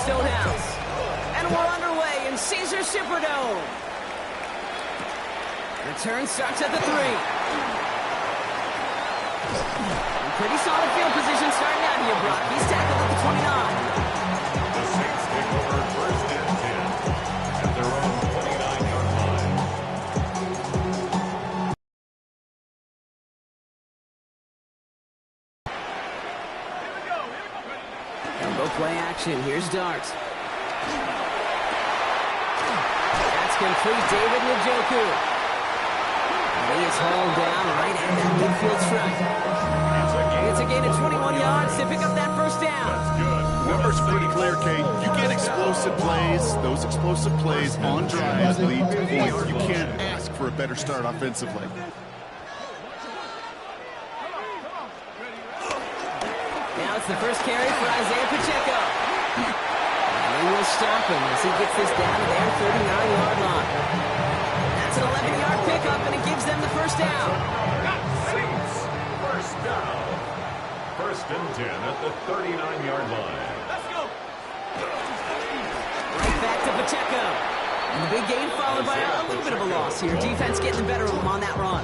Stonehouse. And we're underway in Caesars Superdome. Return starts at the 3. Pretty solid field position starting out here, Brock. He's tackled at the 29. The Saints take over first and 10 at their own 29-yard line. Combo play action. Here's Dart. That's complete. David Njoku. He is hauled down right at that midfield stripe. It's a gain of 21 yards to pick up that first down. That's good. Numbers pretty clear, Kate. You get explosive plays. Those explosive plays on drives lead to points. You can't ask for a better start offensively. Now it's the first carry for Isaiah Pacheco. And they will stop him as he gets this down to their 39-yard line. That's an 11-yard pickup, and it gives them the first down. Saints, first down. First and 10 at the 39-yard line. Right back to Pacheco. And the big gain followed by a little bit of a loss here. Defense getting the better of him on that run.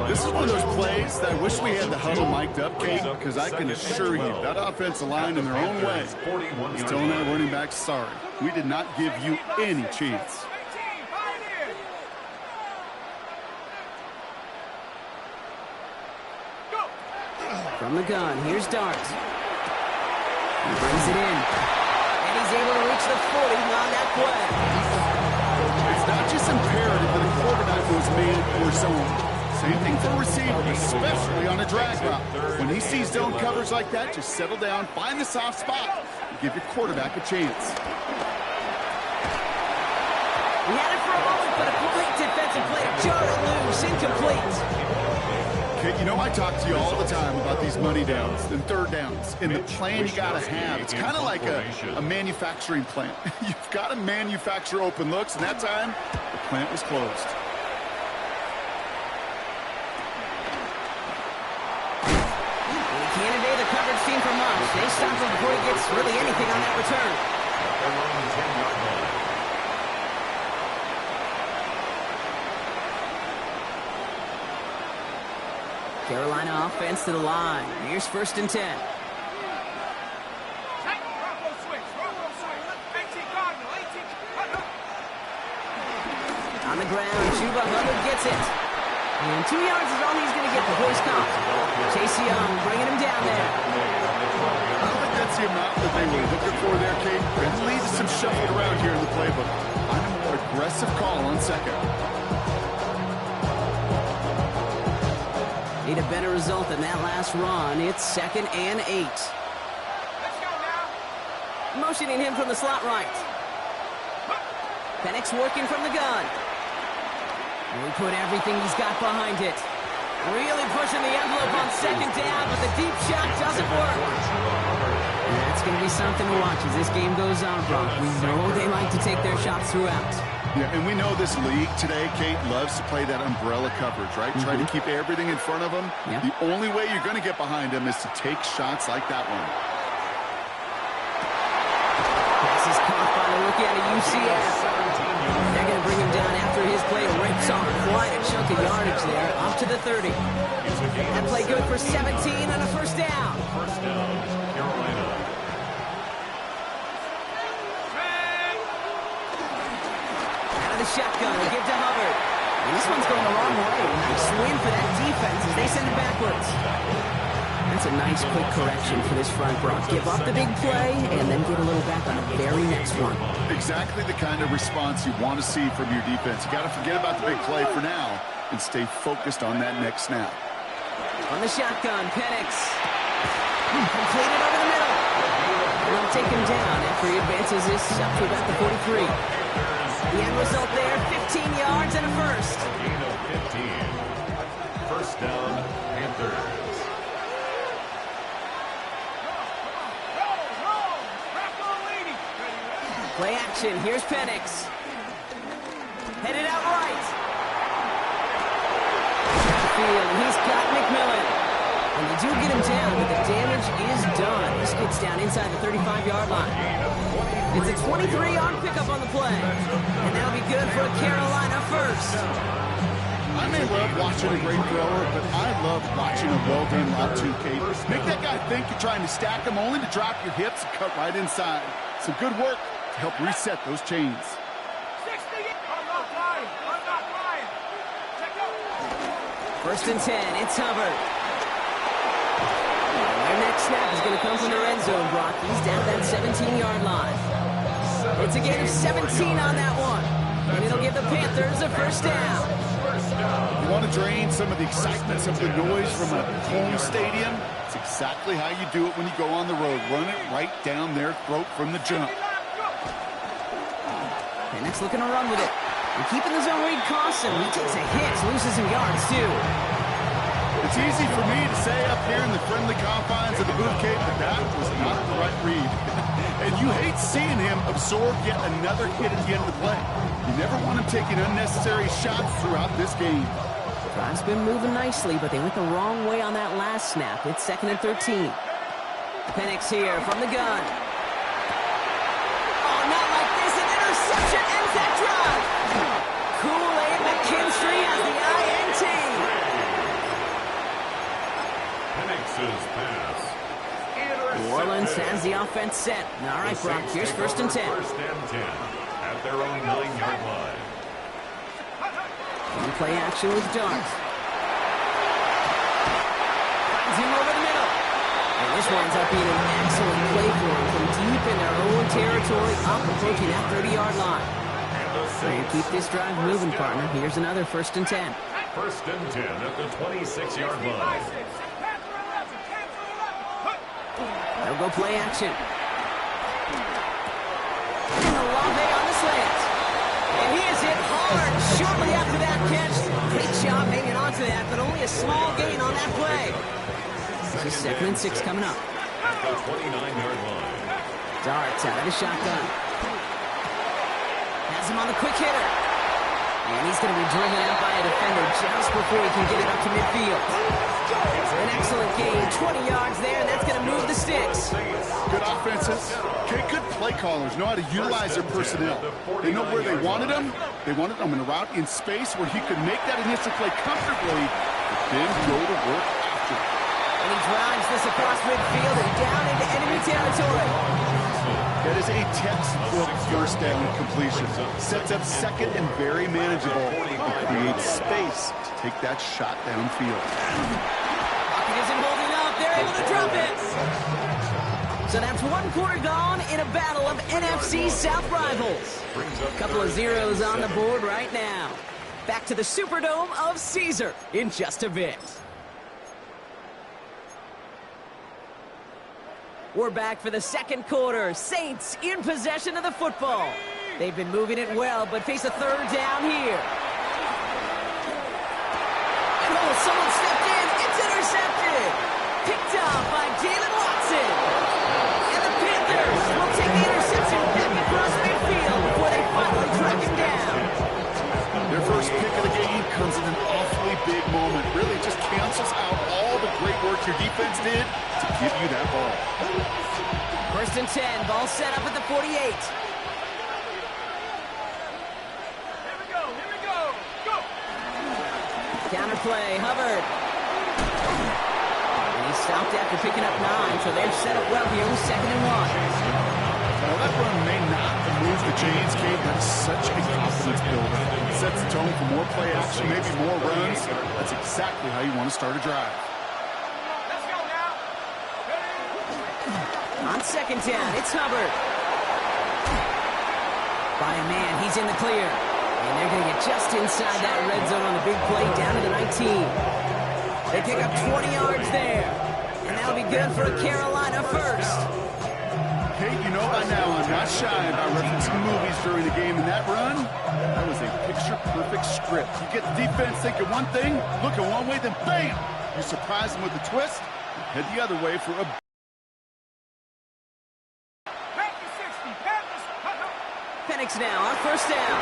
This is one of those plays that I wish we had the huddle mic'd up, Kate, because I can assure you that offensive line in their own way is telling that running back, sorry, we did not give you any chance. From the gun, here's Dart. He brings it in. And he's able to reach the 40 on that play. It's not just imperative that a quarterback goes man or zone. Same thing for a receiver, especially on a drag route. When he sees zone coverage like that, just settle down, find the soft spot, and give your quarterback a chance. He had it for a moment, but a great defensive play to jar it loose, incomplete. Kid, you know I talk to you all the time about these money downs and third downs and the plan you got to have. It's kind of like a manufacturing plant. You've got to manufacture open looks, and that time, the plant was closed. He can't evade the coverage team for much. They stop him before he gets really anything on that return. Their own 10-yard line. Carolina offense to the line. Here's first and 10. On the ground, Chuba Hubbard gets it. And 2 yards is all he's going to get before he's caught. Chase Young bringing him down there. I don't think that's the amount that they were looking for there, Kate. It leads to some shuffling around here in the playbook. I'm a more aggressive call on second. Need a better result than that last run. It's 2nd and 8. Motioning him from the slot right. Penix working from the gun. We put everything he's got behind it. Really pushing the envelope on second down, but the deep shot doesn't work. And that's going to be something to watch as this game goes on, Brock. We know they like to take their shots throughout. Yeah, and we know this league today, Kate, loves to play that umbrella coverage, right? Try to keep everything in front of them. Yep. The only way you're going to get behind them is to take shots like that one. Pass is caught by the rookie out of UCF. They're going to bring him down after his play rips off quite a chunk of yardage there, up to the 30. That play good for 17 and a first down. First down, Carolina. Shotgun, they give to Hubbard. And this one's going the wrong way. Nice win for that defense as they send it backwards. That's a nice quick correction for this front, Brock. Give up the big play and then get a little back on the very next one. Exactly the kind of response you want to see from your defense. You got to forget about the big play for now and stay focused on that next snap. On the shotgun, Penix. Completed over the middle. They'll take him down after he advances this up to about the 43. The end result there, 15 yards and a first. Gain of 15. First down, Panthers. Play action, here's Penix. Headed out right. Field, he's got McMillan. And they do get him down, but the damage is done. This gets down inside the 35-yard line. It's a 23-yard pickup on the play. And that'll be good for a Carolina first. I may love watching a great thrower, but I love watching a well-done route too, Kate. Make that guy think you're trying to stack him only to drop your hips and cut right inside. Some good work to help reset those chains. First and 10, it's Hubbard. Their next snap is going to come from the red zone, Brock. He's down that 17-yard line. It's a gain of 17 on that one. And it'll give the Panthers a first down. You want to drain some of the excitement, some of the noise from a home stadium? It's exactly how you do it when you go on the road. Run it right down their throat from the jump. Penix looking to run with it. And keeping the zone read costs him. He takes a hit, loses some yards, too. It's easy for me to say up here in the friendly confines of the booth, Kate, but that was not the right read. And you hate seeing him absorb yet another hit at the end of the play. You never want him taking unnecessary shots throughout this game. Drive's been moving nicely, but they went the wrong way on that last snap. It's 2nd and 13. Penix here from the gun. Oh, not like this. An interception ends that drive. Kool-Aid McKinstry has the INT. Penix's pass. New Orleans has the offense set. All right, Brock, here's 1st and 10. First and 10 at their own 9-yard line. And play action with Dart. Finds him over the middle. And this winds up being an excellent play for him from deep in their own territory, up approaching that 30-yard line. And keep this drive moving, partner. Here's another 1st and 10. First and 10 at the 26-yard line. They'll go play action. And Olave on the slant. And he is hit hard shortly after that catch. Great job hanging on to that, but only a small gain on that play. This is 2nd and 6 coming up. At the 29-yard line. Dart out of the shotgun. Has him on the quick hitter. And he's going to be driven out by a defender just before he can get it up to midfield. An excellent gain, 20 yards there, and that's going to move the sticks. Good offenses. Okay, good play callers know how to utilize their personnel. They know where they wanted them. They wanted them in a route in space where he could make that initial play comfortably, but then go to work after. And he drives this across midfield and down into enemy territory. That is a textbook first down completion. Sets up second and very manageable. It creates space to take that shot downfield. Pocket isn't holding up. They're able to drop it. So that's 1 quarter gone in a battle of NFC South rivals. A couple of zeros on the board right now. Back to the Superdome of Caesar in just a bit. We're back for the 2nd quarter. Saints in possession of the football. They've been moving it well, but face a 3rd down here. And oh, someone stepped in. It's intercepted. Picked up by Jalen Watson. And the Panthers will take the interception back across midfield before they finally track him down. Their first pick of the game comes in an awfully big moment. Really just cancels out all the great work your defense did to give you that ball. 1st and 10, ball set up at the 48. Here we go, go! Counter play, Hubbard. And he stopped after picking up 9, so they're set up well here with 2nd and 1. Well, that run may not move the chains, Kate. That's such a confidence builder. It sets the tone for more play action, maybe more runs. That's exactly how you want to start a drive. Let's go now! On 2nd down, it's Hubbard. By a man, he's in the clear. And they're going to get just inside that red zone on the big play down to the 19. They pick up 20 yards there. And that'll be good for a Carolina first. Kate, you know by now I'm not shy about referencing movies during the game, and that run, that was a picture-perfect script. You get the defense thinking one thing, looking one way, then bam! You surprise them with a twist, head the other way for a... Penix now on 1st down.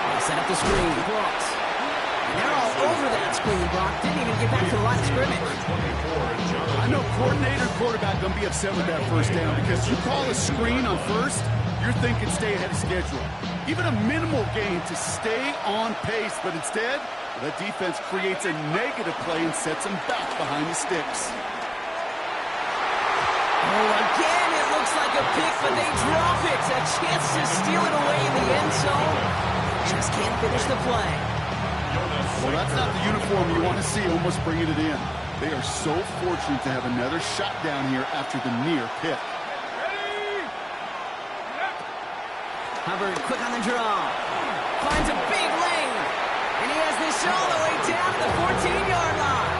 They set up the screen. Brooks. And they're all over that screen, Brock. Didn't even get back to the line of scrimmage. I know coordinator and quarterback going to be upset with that first down because you call a screen on first, you're thinking stay ahead of schedule. Even a minimal gain to stay on pace, but instead, that defense creates a negative play and sets them back behind the sticks. Oh, again, it looks like a pick, but they drop it. A chance to steal it away in the end zone. Just can't finish the play. Well, that's not the uniform you want to see almost bringing it in. They are so fortunate to have another shot down here after the near pick. Hubbard quick on the draw. Finds a big lane. And he has this all the way down to the 14-yard line.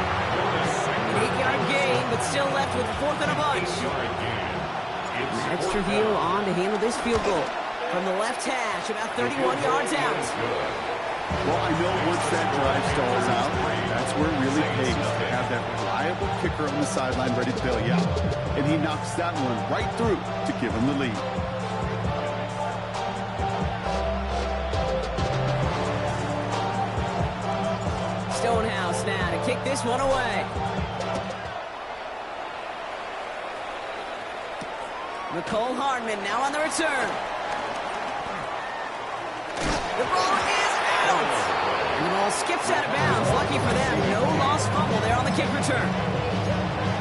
An 8-yard gain, but still left with 4th and a bunch. Next Trujillo on to handle this field goal. From the left hash, about 31 yards out. Well, I know once that drive stalls out, that's where it really pays to have that reliable kicker on the sideline ready to bail you out. And he knocks that one right through to give him the lead. Stonehouse now to kick this one away. Nicole Hardman now on the return. The ball is out. And the ball skips out of bounds. Lucky for them, no lost fumble there on the kick return.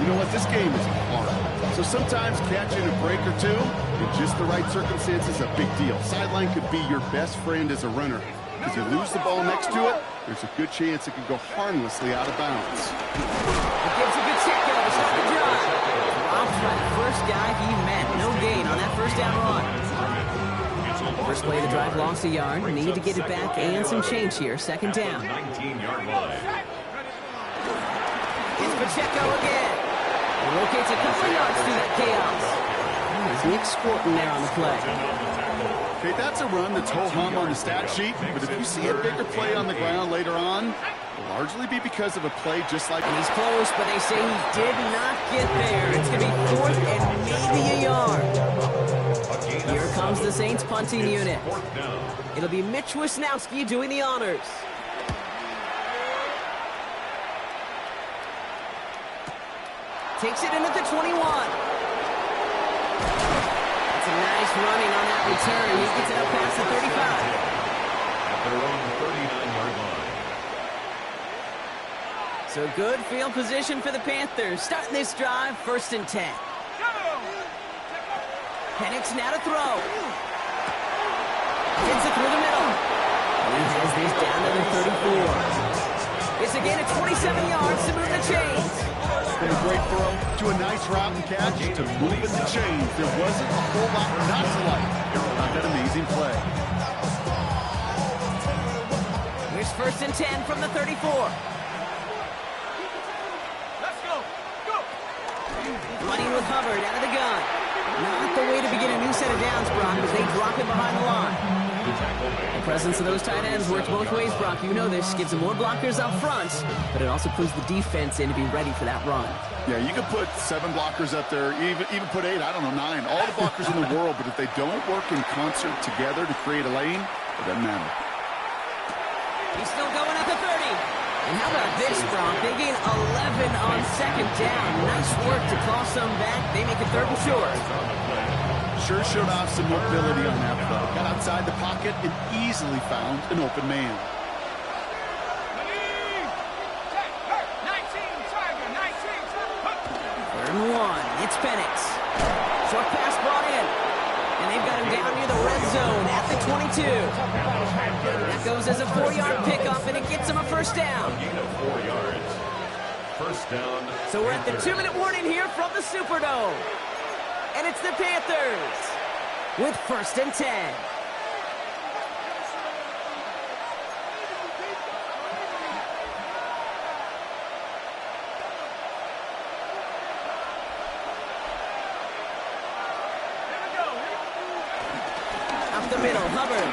You know what? This game is hard. So sometimes catching a break or two in just the right circumstances is a big deal. Sideline could be your best friend as a runner. Because you lose the ball next to it, there's a good chance it could go harmlessly out of bounds. It gives a good check to start the drive. Dropped by the first guy he met. No gain on that first down run. First play of the drive lost a yard. Need to get it back and some change here. Second down. 19-yard line. It's Pacheco again. He locates a couple of yards through that chaos. There's Nick Scorton there on the play. Okay, that's a run that's ho-hum on the stat sheet, but if you see a bigger play on the ground later on, it'll largely be because of a play just like... And he's close, but they say he did not get there. It's going to be 4th and maybe a yard. Here comes the Saints punting unit. It'll be Mitch Wisnowski doing the honors. Takes it in at the 21. It's a nice running on that return. He gets it up past the 35. At their own 39-yard line. So good field position for the Panthers. Starting this drive, 1st and 10. Penix now to throw. Gets it through the middle. And he has this down to the 34. It's a gain of 27 yards to move the chains. From a great throw to a nice route and catch to moving the chains. There wasn't a whole lot not to like about that amazing play. Here's 1st and 10 from the 34. Let's go. Go. Running with Hubbard out of the gun. Not the way to begin a new set of downs, Brock, as they drop it behind the line. The presence of those tight ends works both ways, Brock. You know this. Gives them more blockers up front, but it also clues the defense in to be ready for that run. Yeah, you could put 7 blockers up there, even put 8, I don't know, 9. All the blockers in the world, but if they don't work in concert together to create a lane, it doesn't matter. He's still going at the 30. And how about this, Brock? They gain 11 on 2nd down. Nice work to claw some back. They make it 3rd and short. Sure showed off some mobility on that play. Got outside the pocket and easily found an open man. 3rd and 1. It's Penix. Short pass brought in. And they've got him down near the red zone at the 22. That goes as a 4-yard pickup, and it gets him a 1st down. Gain of 4 yards. 1st down. So we're at the 2-minute warning here from the Superdome. And it's the Panthers with 1st and 10. Up the middle, Hubbard.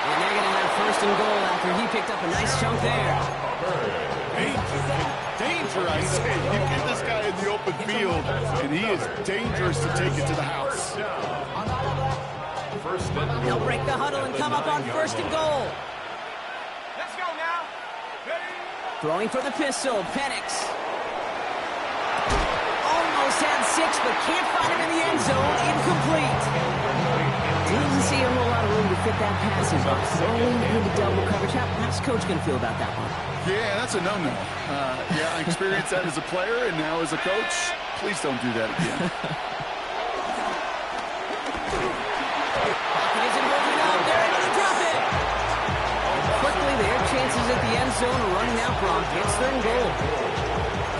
And they're going to have 1st and goal after he picked up a nice chunk there. Danger, I say. You get this guy in the open field, and he is dangerous to take it to the house. First and They'll break the huddle and come up on 1st and goal. Throwing for the pistol, Penix. Almost had 6, but can't find him in the end zone. Incomplete. Didn't see a whole lot of room to fit that passing box. Throwing into double coverage. How's Coach going to feel about that one? Yeah, that's a no-no. Yeah, I experienced that as a player, and now as a coach, please don't do that again. He isn't holding up. They're able to drop it. Quickly, their chances at the end zone are running out, Brock. It's 3rd and goal.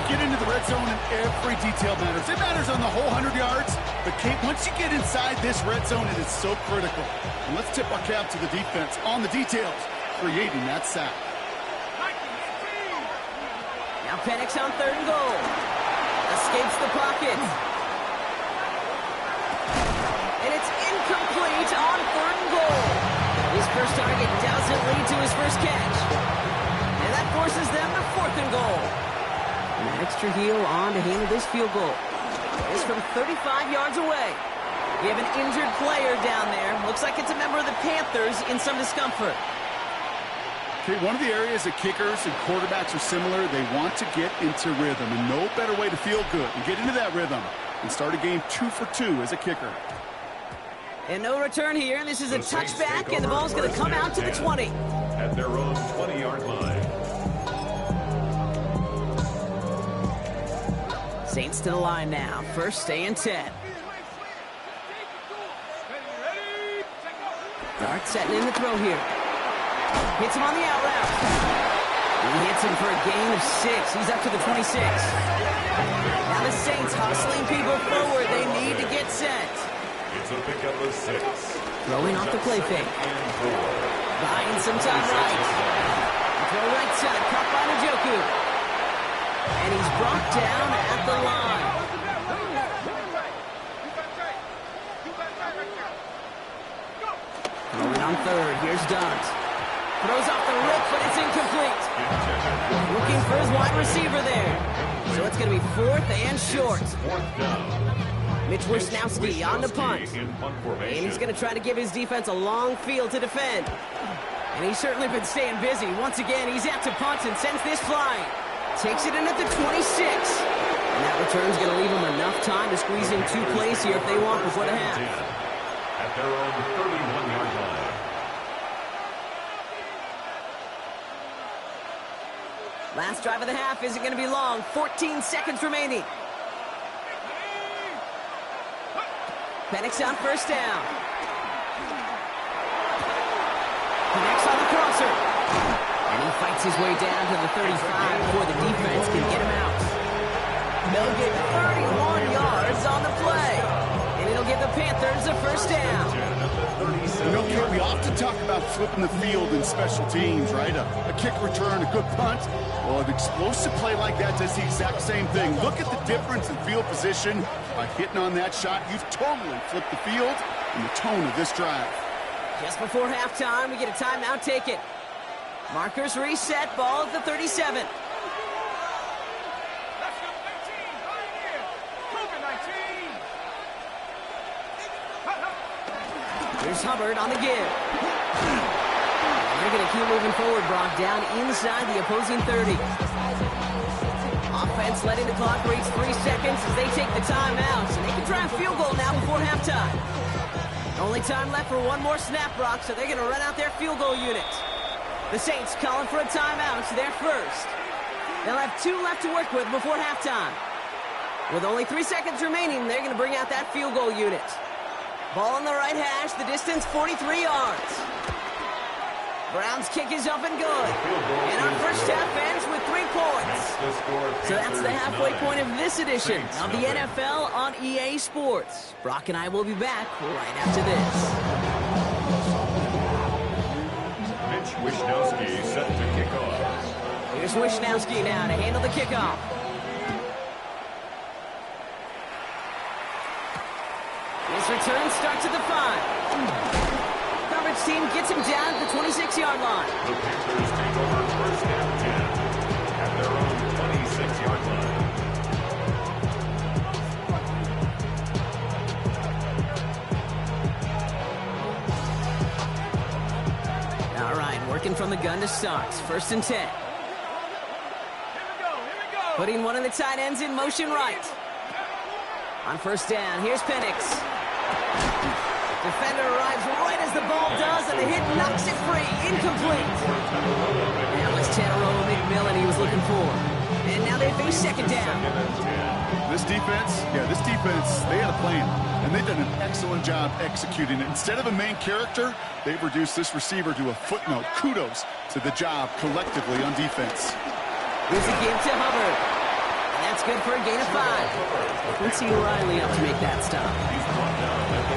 Get into the red zone and every detail matters. It matters on the whole 100 yards, but Kate, once you get inside this red zone, it is so critical. And let's tip our cap to the defense on the details, creating that sack. Now Penix on 3rd and goal. Escapes the pocket. And it's incomplete on 3rd and goal. His first target doesn't lead to his first catch. And that forces them to 4th and goal. An extra heel on to handle this field goal. It's from 35 yards away. We have an injured player down there. Looks like it's a member of the Panthers in some discomfort. Okay, one of the areas that kickers and quarterbacks are similar, they want to get into rhythm, and no better way to feel good and get into that rhythm and start a game 2 for 2 as a kicker. And no return here. This is a touchback, and the ball's going to come out to the 20. At their own 20-yard line. Saints to the line now. First and 10. Dart setting in the throw here. Hits him on the out route. He hits him for a gain of 6. He's up to the 26. Now the Saints hustling people forward. They need to get set. It's a pickup of 6. Throwing off the play fake. Buying some time right. Throw right side. Caught by Njoku. And he's brought down at the line. Throwing on 3rd. Here's Dunt. Throws off the rip, but it's incomplete. Looking for his wide receiver there. So it's going to be 4th and short. Mitch Wisnowski on the punt. And he's going to try to give his defense a long field to defend. And he's certainly been staying busy. Once again, he's out to punt and sends this flying. Takes it in at the 26. And that return's going to leave him enough time to squeeze in 2 plays here if they want before the half. At their own 31-yard line. Last drive of the half isn't going to be long. 14 seconds remaining. Penix on first down. Penix on the crosser. And he fights his way down to the 35 before the defense can get him out. They'll get 31 yards on the play. And it'll give the Panthers a first down. You know, Kate, we often talk about flipping the field in special teams, right? A kick return, a good punt. Well, an explosive play like that does the exact same thing. Look at the difference in field position. By hitting on that shot, you've totally flipped the field and the tone of this drive. Just before halftime, we get a timeout taken. Markers reset, ball at the 37. Here's Hubbard on the give. They're going to keep moving forward, Brock, down inside the opposing 30. Offense letting the clock reach 3 seconds as they take the timeout. So they can try a field goal now before halftime. Only time left for one more snap, Brock, so they're going to run out their field goal unit. The Saints calling for a timeout, so they're first. They'll have 2 left to work with before halftime. With only 3 seconds remaining, they're going to bring out that field goal unit. Ball on the right hash, the distance 43 yards. Browns kick is up and good. And our first half ends with 3 points. So that's the halfway point of this edition of the NFL on EA Sports. Brock and I will be back right after this. Mitch Wisnowski set to kick off. Here's Wisnowski now to handle the kickoff. His return starts at the 5. Coverage team gets him down at the 26-yard line. The Panthers take over first and 10 at their own 26-yard line. All right, working from the gun to start. First and 10. Putting one of the tight ends in motion right. On first down, here's Penix. Defender arrives right as the ball does, and the hit knocks it free. Incomplete. That was Tannero McMillan he was looking for. And now they face second down. This defense, they had a plan, and they've done an excellent job executing it. Instead of a main character, they've reduced this receiver to a footnote. Kudos to the job collectively on defense. Here's a give to Hubbard. And that's good for a gain of 5. Quincy Riley up to make that stop.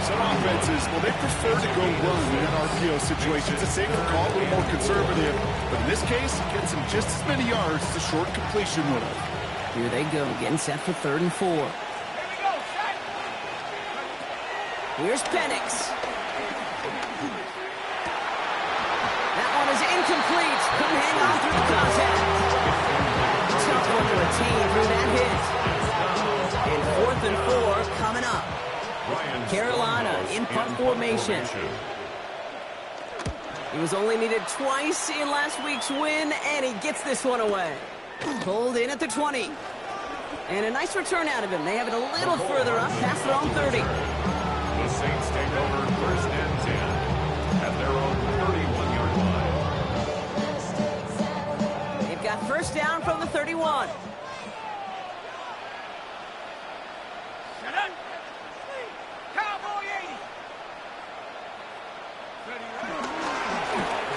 Some offenses, well, they prefer to go run in that RPO situation. It's a safer call, a little more conservative. But in this case, it gets them just as many yards as a short completion would have. Here they go, getting set for 3rd and 4. Here's Penix. That one is incomplete. Couldn't hang on through the contact. Tough one to retain through that hit. And 4th and 4 coming up. Carolina in punt formation. He was only needed twice in last week's win, and he gets this one away. Pulled in at the 20. And a nice return out of him. They have it a little further up past their own 30. The Saints take over 1st and 10 at their own 31-yard line. They've got first down from the 31.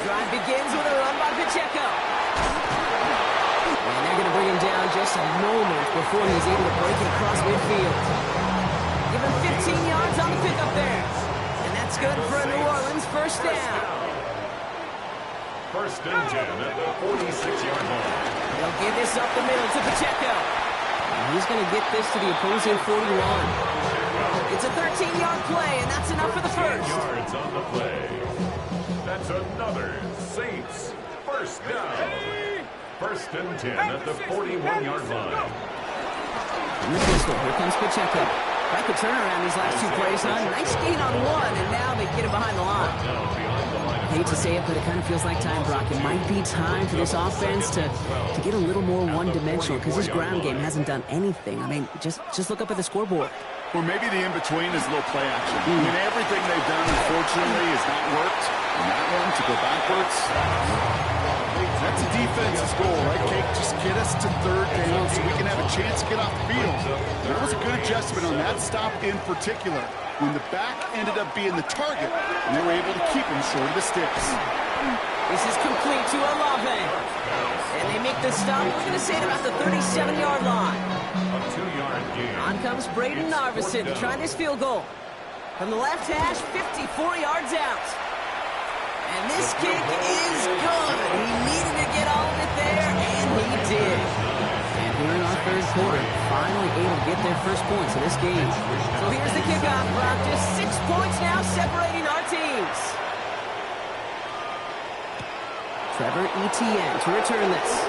Drive begins with a run by Pacheco. And they're going to bring him down just a moment before he's able to break it across midfield. Give him 15 yards on the pickup there. And that's good for a New Orleans first down. 1st and 10 at the 46-yard line. They'll give this up the middle to Pacheco. And he's going to get this to the opposing 41. It's a 13-yard play, and that's enough for the first. Yards on the play. That's another Saints first down. 1st and 10 at the 41-yard line. In the pistol, here comes Pacheco. Quite the turnaround these last 2 plays, huh? Nice gain on 1, and now they get him behind the line. Hate to say it, but it kind of feels like time, Brock. It might be time for this offense to get a little more one-dimensional because this ground game hasn't done anything. I mean, just look up at the scoreboard. Or maybe the in-between is a little play action. I mean, everything they've done, unfortunately, has not worked. And that one, to go backwards, that's a defense's goal, right, Kate? Just get us to 3rd down so we can have a chance to get off the field. That was a good adjustment on that stop in particular, when the back ended up being the target, and they were able to keep him short of the sticks. This is complete to Olave. And they make the stop, we're going to say, at about the 37-yard line. A 2-yard gain. On comes Braden Narveson to try this field goal. From the left hash, 54 yards out. And this kick is good. He needed to get all of it there, and he did. And here in our 3rd quarter, finally able to get their first points of this game. So here's the kickoff, Brock. Just 6 points now separating our teams. Trevor Etienne to return this.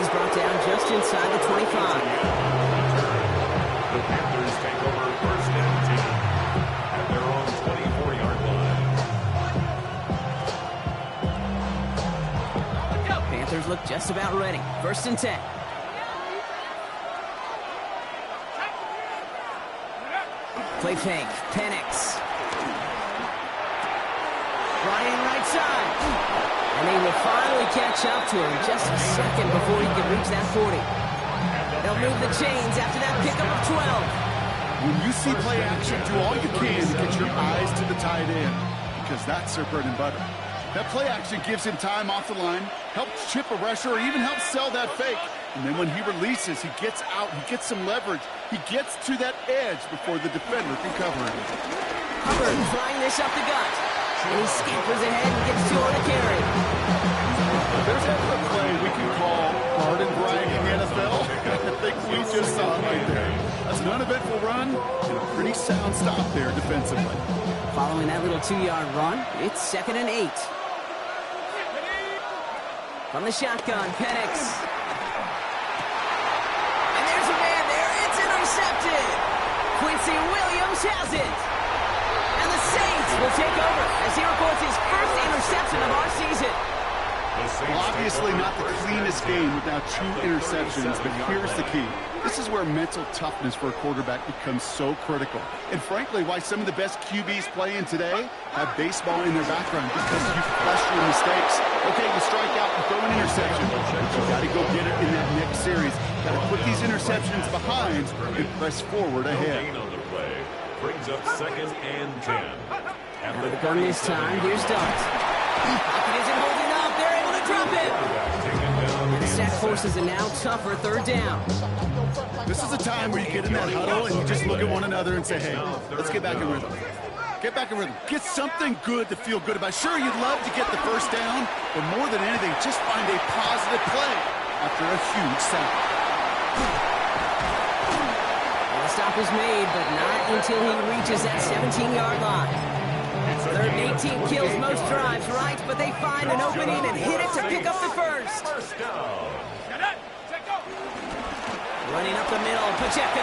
He's brought down just inside the 25. The Panthers take over 1st and 10 at their own 24-yard line. Panthers look just about ready. 1st and 10. Play fake. Penix. Ryan right side. And they will finally catch up to him just a second before he can reach that 40. They'll move the chains after that pickup of 12. When you see play action, do all you can to get your eyes to the tight end, because that's their bread and butter. That play action gives him time off the line, helps chip a rusher, or even helps sell that fake. And then when he releases, he gets out, he gets some leverage. He gets to that edge before the defender can cover him. Hubbard flying this up the gut. And he scampers ahead and gets 2 on the carry. There's a play we can call garden variety in the NFL. I think we just saw it right there. That's an uneventful run and a pretty sound stop there defensively. Following that little 2-yard run, it's 2nd and 8. From the shotgun, Penix. And there's a man there. It's intercepted. Quincy Williams has it. And the Saints will take over as he records his first interception of our season. The Obviously not the cleanest game without 2 interceptions, but here's the key. This is where mental toughness for a quarterback becomes so critical. And frankly, why some of the best QBs playing today have baseball in their background, because you flush your mistakes. Okay, you strike out and throw an interception, but you got to go get it in that next series. Got to put these interceptions behind and press forward ahead. On the play brings up 2nd and 10. Out of the gun this time. Here's Dart. Pocket isn't holding up. They're able to drop it. The sack forces a now tougher 3rd down. This is a time where you get in that huddle and you just look at one another and say, hey, let's get back in rhythm. Get back in rhythm. Get something good to feel good about. Sure, you'd love to get the 1st down, but more than anything, just find a positive play after a huge sack. The stop is made, but not until he reaches that 17-yard line. 3rd and 18 kills most drives, right? But they find an opening and hit it to pick up the 1st. First down. Running up the middle, Pacheco.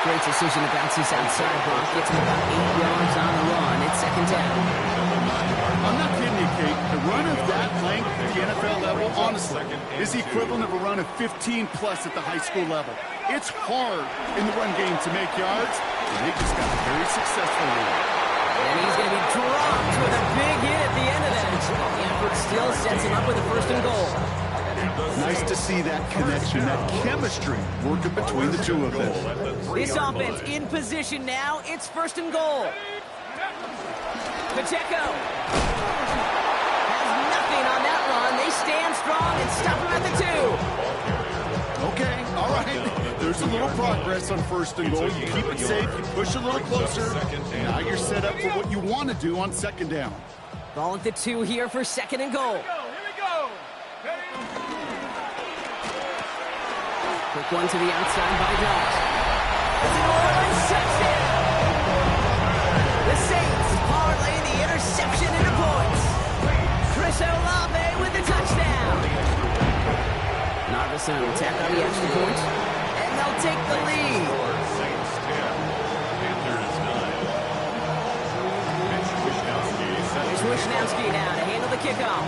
Great decision to bounce this outside block. Gets him about 8 yards on the run. It's 2nd down. I'm not kidding you, Kate. The run of that length at the NFL level, honestly, is the equivalent of a run of 15-plus at the high school level. It's hard in the run game to make yards, and they just got very successful with it. And he's going to be dropped with a big hit at the end of that. The effort still sets him up with a 1st and goal. Nice to see that connection, that chemistry working between the two of them. This offense in position now. It's 1st and goal. Pacheco has nothing on that run. They stand strong and stop him at the 2. Okay, all right. There's a little progress on 1st and goal. You keep it safe, you push a little closer, and now you're set up for what you want to do on 2nd down. Ball at the 2 here for 2nd and goal. Quick one to the outside by Dart. It's an Orleans touchdown. The Saints parlay the interception into points. Chris Olave with the touchdown. Narvison will tack on the extra point, and they'll take the lead. Saints 10, Panthers 9. Here's Wishnowski now to handle the kickoff.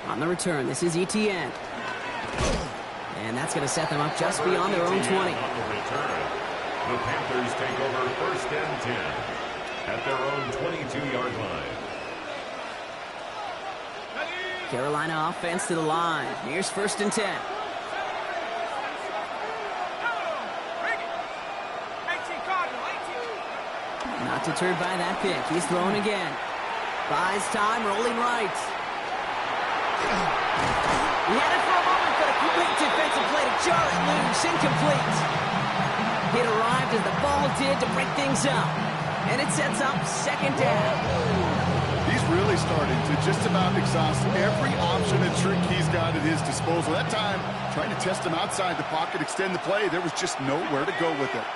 On the return, this is Etienne. And that's going to set them up just beyond their own 20. On the return, the Panthers take over 1st and 10 at their own 22-yard line. Carolina offense to the line. Here's 1st and 10. Not deterred by that pick. He's throwing again. Buys time, rolling right. He had it for a moment, but a quick defensive play to jar it loose. Incomplete. It arrived as the ball did to break things up. And it sets up 2nd down. He's really starting to just about exhaust every option and trick he's got at his disposal. That time, trying to test him outside the pocket, extend the play, there was just nowhere to go with it.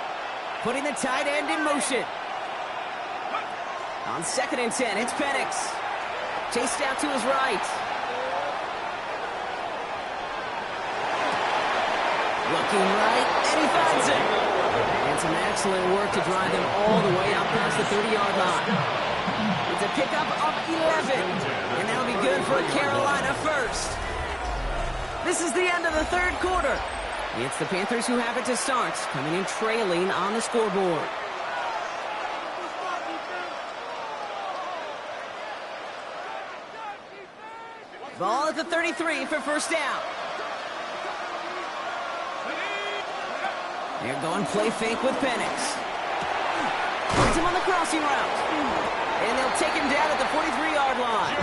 Putting the tight end in motion. On 2nd and 10, it's Penix. Chased out to his right. Looking right, and he finds it. And some excellent work to drive them all the way out past the 30-yard line. It's a pickup of 11, and that'll be good for Carolina 1st. This is the end of the 3rd quarter. It's the Panthers who have it to start, coming in trailing on the scoreboard. Ball at the 33 for 1st down. They're going play fake with Penix. Puts him on the crossing route. And they'll take him down at the 43-yard line.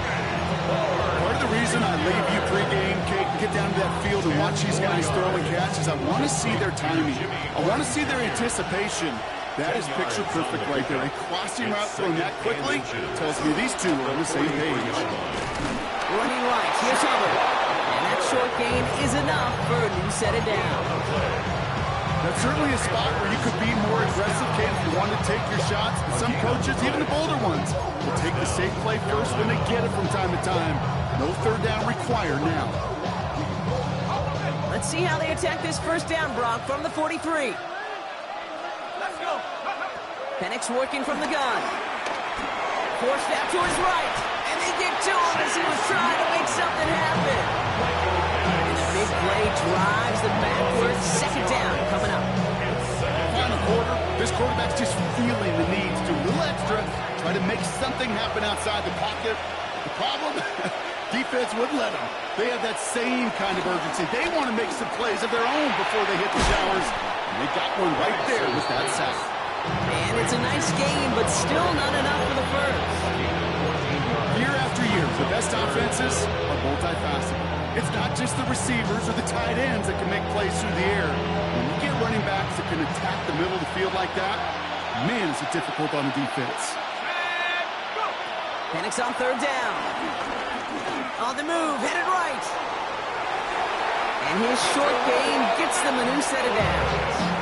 Part of the reason I leave you pregame, Kate, and get down to that field and watch these guys throw and catch is I want to see their timing. I want to see their anticipation. That is picture perfect right there. A crossing route thrown that quickly tells me these two are on the same page. Running right, here's Hubbard. And that short gain is enough for a new set of down. That's certainly a spot where you could be more aggressive, Kate, if you want to take your shots. And some coaches, even the bolder ones, will take the safe play first when they get it from time to time. No 3rd down required now. Let's see how they attack this 1st down, Brock, from the 43. Let's go. Penix working from the gun. Forced out to his right. And they get to him as he was trying to make something happen. And the big play drives them backwards. Second down coming up. Final quarter, this quarterback's just feeling the need to do a little extra, try to make something happen outside the pocket. The problem, defense wouldn't let them. They have that same kind of urgency. They want to make some plays of their own before they hit the showers. And they got one right there with that sack. And it's a nice game, but still not enough for the first. Year after year, the best offenses are multifaceted. It's not just the receivers or the tight ends that can make plays through the air. When you get running backs that can attack the middle of the field like that, man, is it difficult on the defense. Penix on third down. On the move, headed right. And his short game gets them a new set of downs.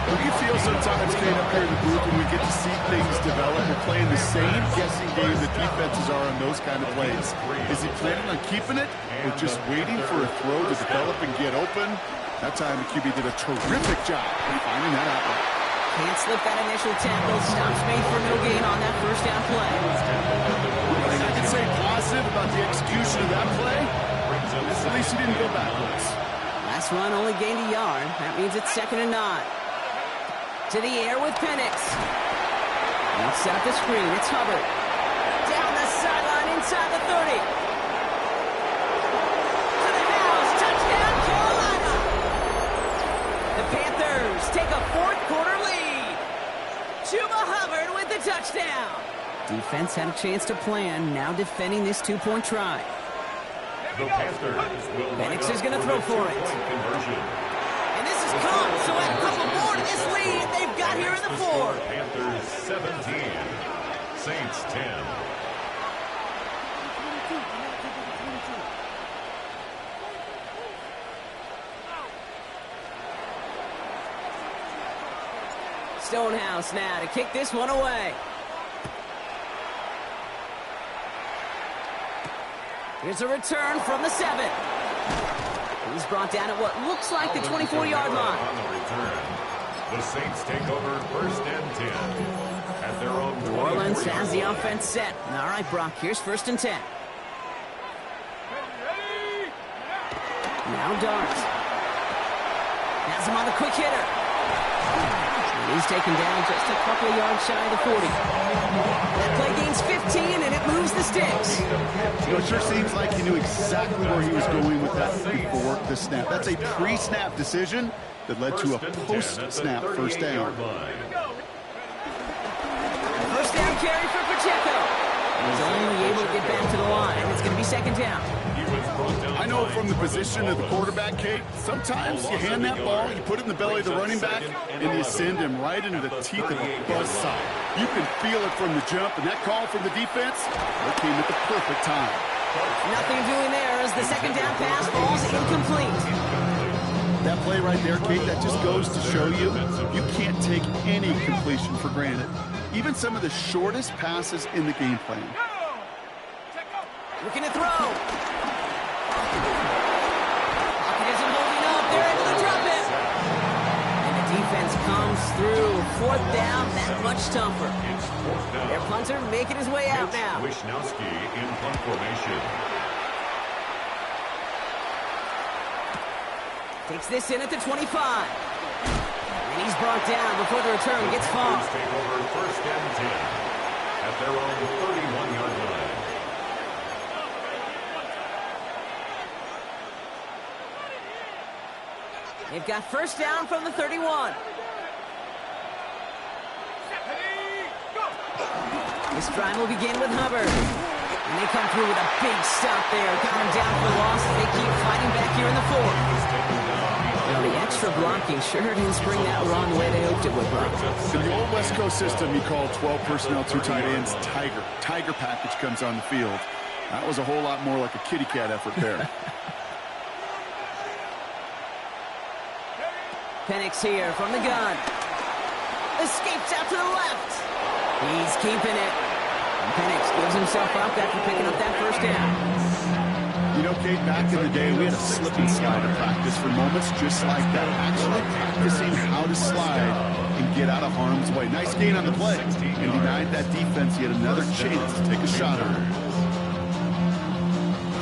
What do you feel sometimes, Kate, up here in the booth when we get to see things develop? We're playing the same guessing game that defenses are on those kind of plays. Is he planning on keeping it or just waiting for a throw to develop and get open? That time the QB did a terrific job of finding that outlet. Can't slip that initial tackle. Stops made for no gain on that first down play. One thing I can say positive about the execution of that play is at least he didn't go backwards. Last run only gained a yard. That means it's 2nd and 9. To the air with Penix. Looks out the screen. It's Hubbard. Down the sideline inside the 30. To the house. Touchdown, Carolina. The Panthers take a fourth quarter lead. Chuba Hubbard with the touchdown. Defense had a chance to plan. Now defending this two-point try. The Panthers will Penix is going to throw for it. And this is Cobb, so add a couple more to this lead they've got here in the fourth. Panthers 17, Saints 10. Stonehouse now to kick this one away. Here's a return from the 7. He's brought down at what looks like the 24-yard line. On the return, the Saints take over 1st and 10 at their own 24 New Orleans has the line. offense set. All right, Brock, here's 1st and 10. Now Dart. Has him on the quick hitter. And he's taken down just a couple of yards shy of the 40. That play gains 15, and it moves the sticks. You know, it sure seems like he knew exactly where he was going with that before the snap. That's a pre-snap decision that led to a post-snap first down. First down carry for Pacheco. He's only able to get back to the line. It's going to be 2nd down. I know from the position of the quarterback, Kate, sometimes you hand that ball, you put it in the belly of the running back, and you send him right into the teeth of a buzzsaw. You can feel it from the jump, and that call from the defense, that came at the perfect time. Nothing doing there as the 2nd down pass falls incomplete. That play right there, Kate, that just goes to show you, you can't take any completion for granted. Even some of the shortest passes in the game plan. Looking to throw. Pocket isn't holding up. They're able to drop it. And the defense comes through. 4th down, that much tougher. It's 4th down. Their punter making his way out now. Wisnowski in punt formation. Takes this in at the 25. And he's brought down before the return gets far. Panthers take over 1st and 10 at their own 31-yard line. They've got 1st down from the 31. This drive will begin with Hubbard. And they come through with a big stop there. Got him down for loss as they keep fighting back here in the 4th. Well, the extra blocking sure didn't spring that run the way they hoped it would, Brock. In the old West Coast system, you call 12 personnel, 2 tight ends, Tiger. Tiger package comes on the field. That was a whole lot more like a kitty cat effort there. Penix here from the gun. Escapes out to the left. He's keeping it. And Penix gives himself up after picking up that 1st down. You know, Kate, back in the day, we had a slip and slide to practice for moments just like that. Actually practicing how to slide and get out of harm's way. Nice gain on the play. And denied that defense yet another chance to take a shot at her.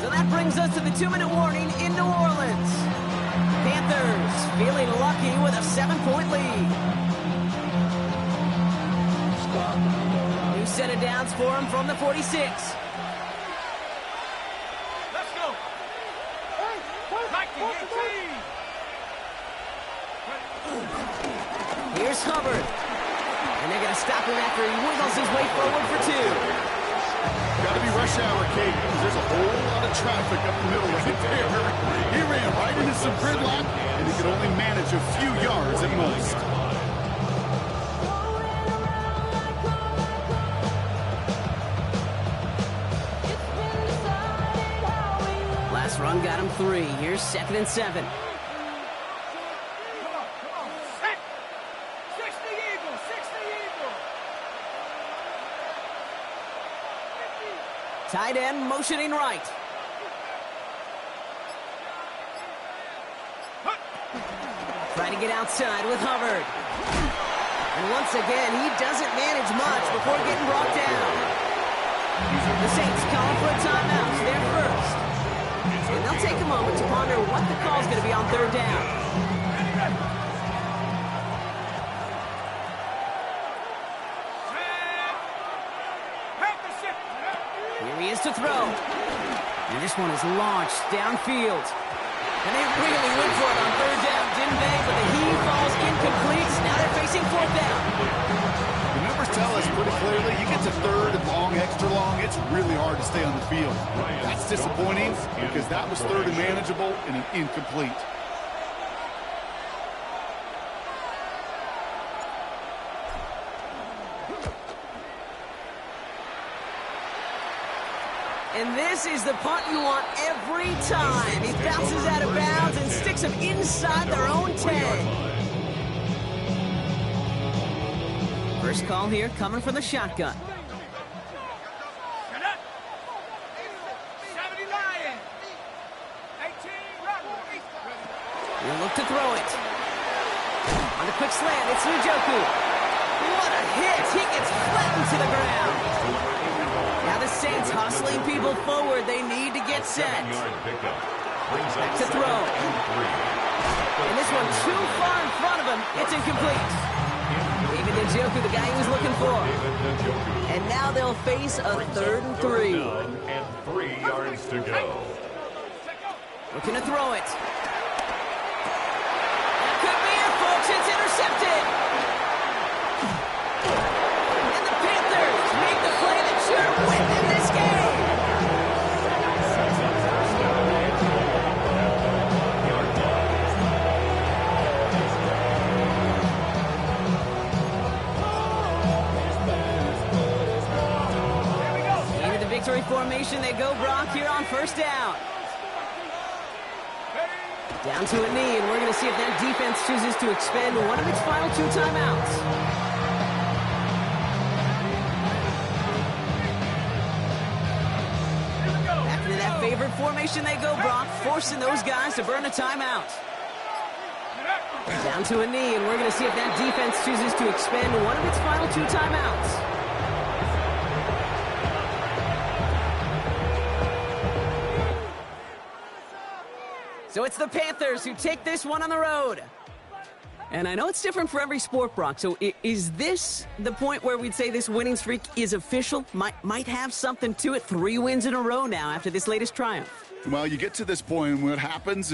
So that brings us to the 2-minute warning in New Orleans. Panthers feeling lucky with a 7-point lead. New set of downs for him from the 46. Let's go. Here's Hubbard. And they're going to stop him after he wiggles his way forward for 2. Got to be rush hour, Kate, because there's a whole lot of traffic up the middle right there. He ran right into some gridlock, and he could only manage a few yards at most. Last run got him 3. Here's 2nd and 7. Set. 60 Eagle. 60 Eagle. Tight end motioning right. Trying to get outside with Hubbard. And once again, he doesn't manage much before getting brought down. The Saints calling for a timeout. They're first. And they'll take a moment to ponder what the call's going to be on 3rd down. Here he is to throw. And this one is launched downfield. And they really went for it on 3rd down, didn't they? But the heave falls incomplete. Now they're facing 4th down. The numbers tell us pretty clearly, you get to 3rd and long, extra long, it's really hard to stay on the field. That's disappointing because that was 3rd and manageable and an incomplete. And this is the punt you want every time. He bounces out of bounds and sticks them inside their own 10. First call here coming from the shotgun. He'll look to throw it. On the quick slant, it's Njoku. What a hit! He gets flattened to the ground. Now the Saints hustling people forward. They need to get set. Back to throw. And this one too far in front of him. It's incomplete. David Njoku, the guy he was looking for. And now they'll face a 3rd and 3. And 3 yards to go. Looking to throw it. That could be it, folks. It's intercepted. And the Panthers make the play that should win them this game. Into the victory formation they go, Brock, here on 1st down. Down to a knee, and we're going to see if that defense chooses to expend one of its final 2 timeouts. Back into that favorite formation they go, Brock, forcing those guys to burn a timeout. Down to a knee, and we're going to see if that defense chooses to expend one of its final 2 timeouts. So it's the Panthers who take this one on the road. And I know it's different for every sport, Brock. So is this the point where we'd say this winning streak is official? Might have something to it. 3 wins in a row now after this latest triumph. Well, you get to this point, and what happens is